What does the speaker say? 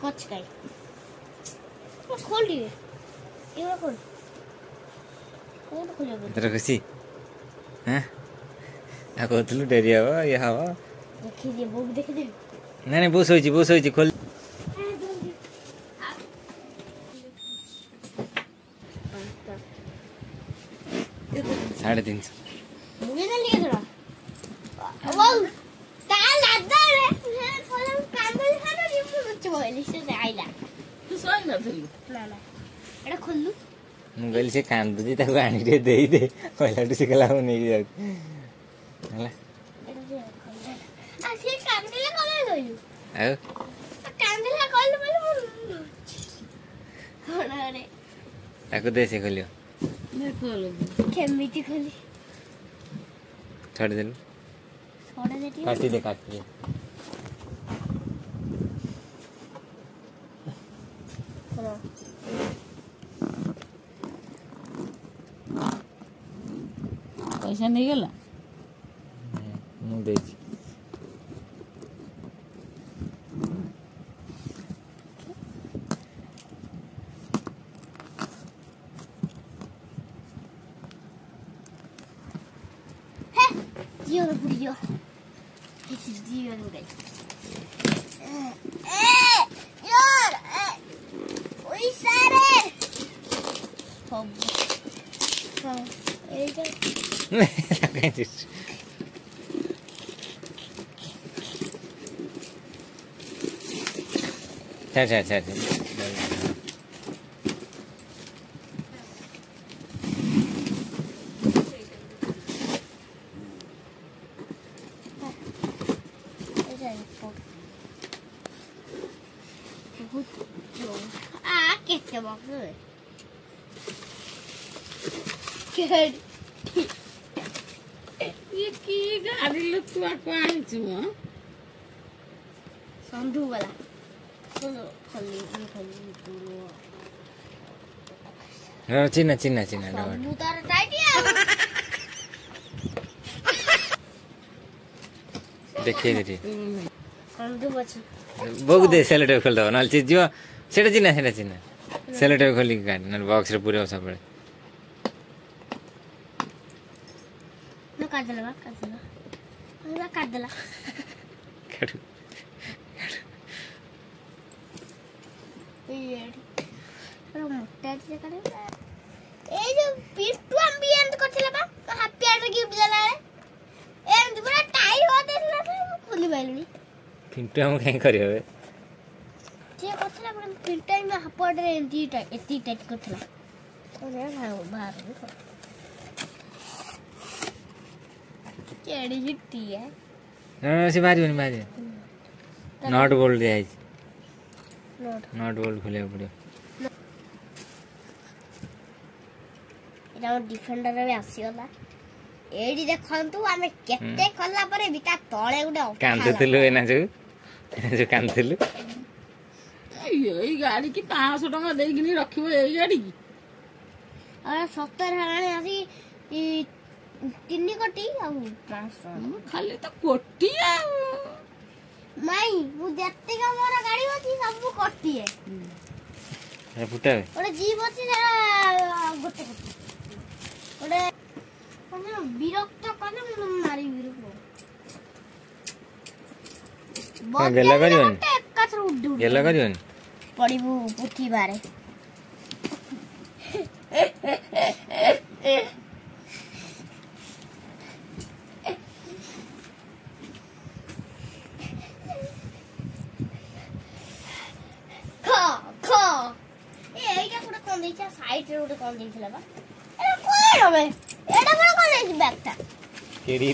कच काई खोल दिए ये खोल कौन खोल दे तेरा खुशी हैं आ कहतलु डेरी हवा ये हवा देखि दे बुक देख दे नहीं बोस होई खोल 350 मुझे ना लिए थोड़ा वो ताल लादा रे खोल कांदल खानो रिमू बच्चे बोले से आइला तू सोई ना ना एड़ा खोललु मोबाइल से कान बुझी ताको आनी रे देई दे पहिला से गला नै जाउ हला आ से कांदले कोले गयु आउ कांदले कोले बोले होना रे ताको दे से खोलियो मैं खोलो केमिति खोली छोड़ दे काटी दे पैसा नहीं गला मु दे Dio lo buio. Che si dio lo dai. Yor. Oi sare. Pom. Pom. Ega. चल Che box ये की गाड़ी लुटवा पाई छु संधू वाला खोली चिन्ना डबल मुतार टाइटिया देखिए दे संधू बच बोग दे सेलोटेप खोल दो नाल चीज जो सेटा चिन्ना सेलोटेप खोली गाड़ी नाल बॉक्स रे पूरे सब पड़े न काट देला काटू ये रो मोटा से करे ए जो पिट्टू हम भी एंड करथिला बा हैप्पी आर गिफ्ट देला एंड पूरा टाइट हो देला खोली बैलनी पिंटू हम कहीं करियो बे जे करथिला पर पिंटू में हपड़ रे एंटी टाइट करथिला ओरे बाहर केड़ी हिट्टी है ना से मारी not bolt they I not bolt खोले पड़ियो एटा डिफेंडर रे आसीगला एडी देखंतु आमे केते कल्ला परे बिता तळे गुडे कांदथलु एना जो कांदथलु ये गाड़ी की 500 टका दे किनी रखिबो ए गाड़ी की अरे 70 हराने आसी ई 3 कोटी आ 500 खाली तो कोटी आ नहीं मु जत्ते का मोरा गाड़ी होती सब कोटी है ए फुटा ओरे जीव होती जरा गोटे ओरे कोन विरक्त कने मु मारी विरक्त गेला करियोन एकत्र उड्डू गेला करियोन पड़ीबू पुठी बारे साइड रे उठे कौन देखला बा एड़ा कोन हबे एड़ा बड़ा कौन है बैग ता केड़ी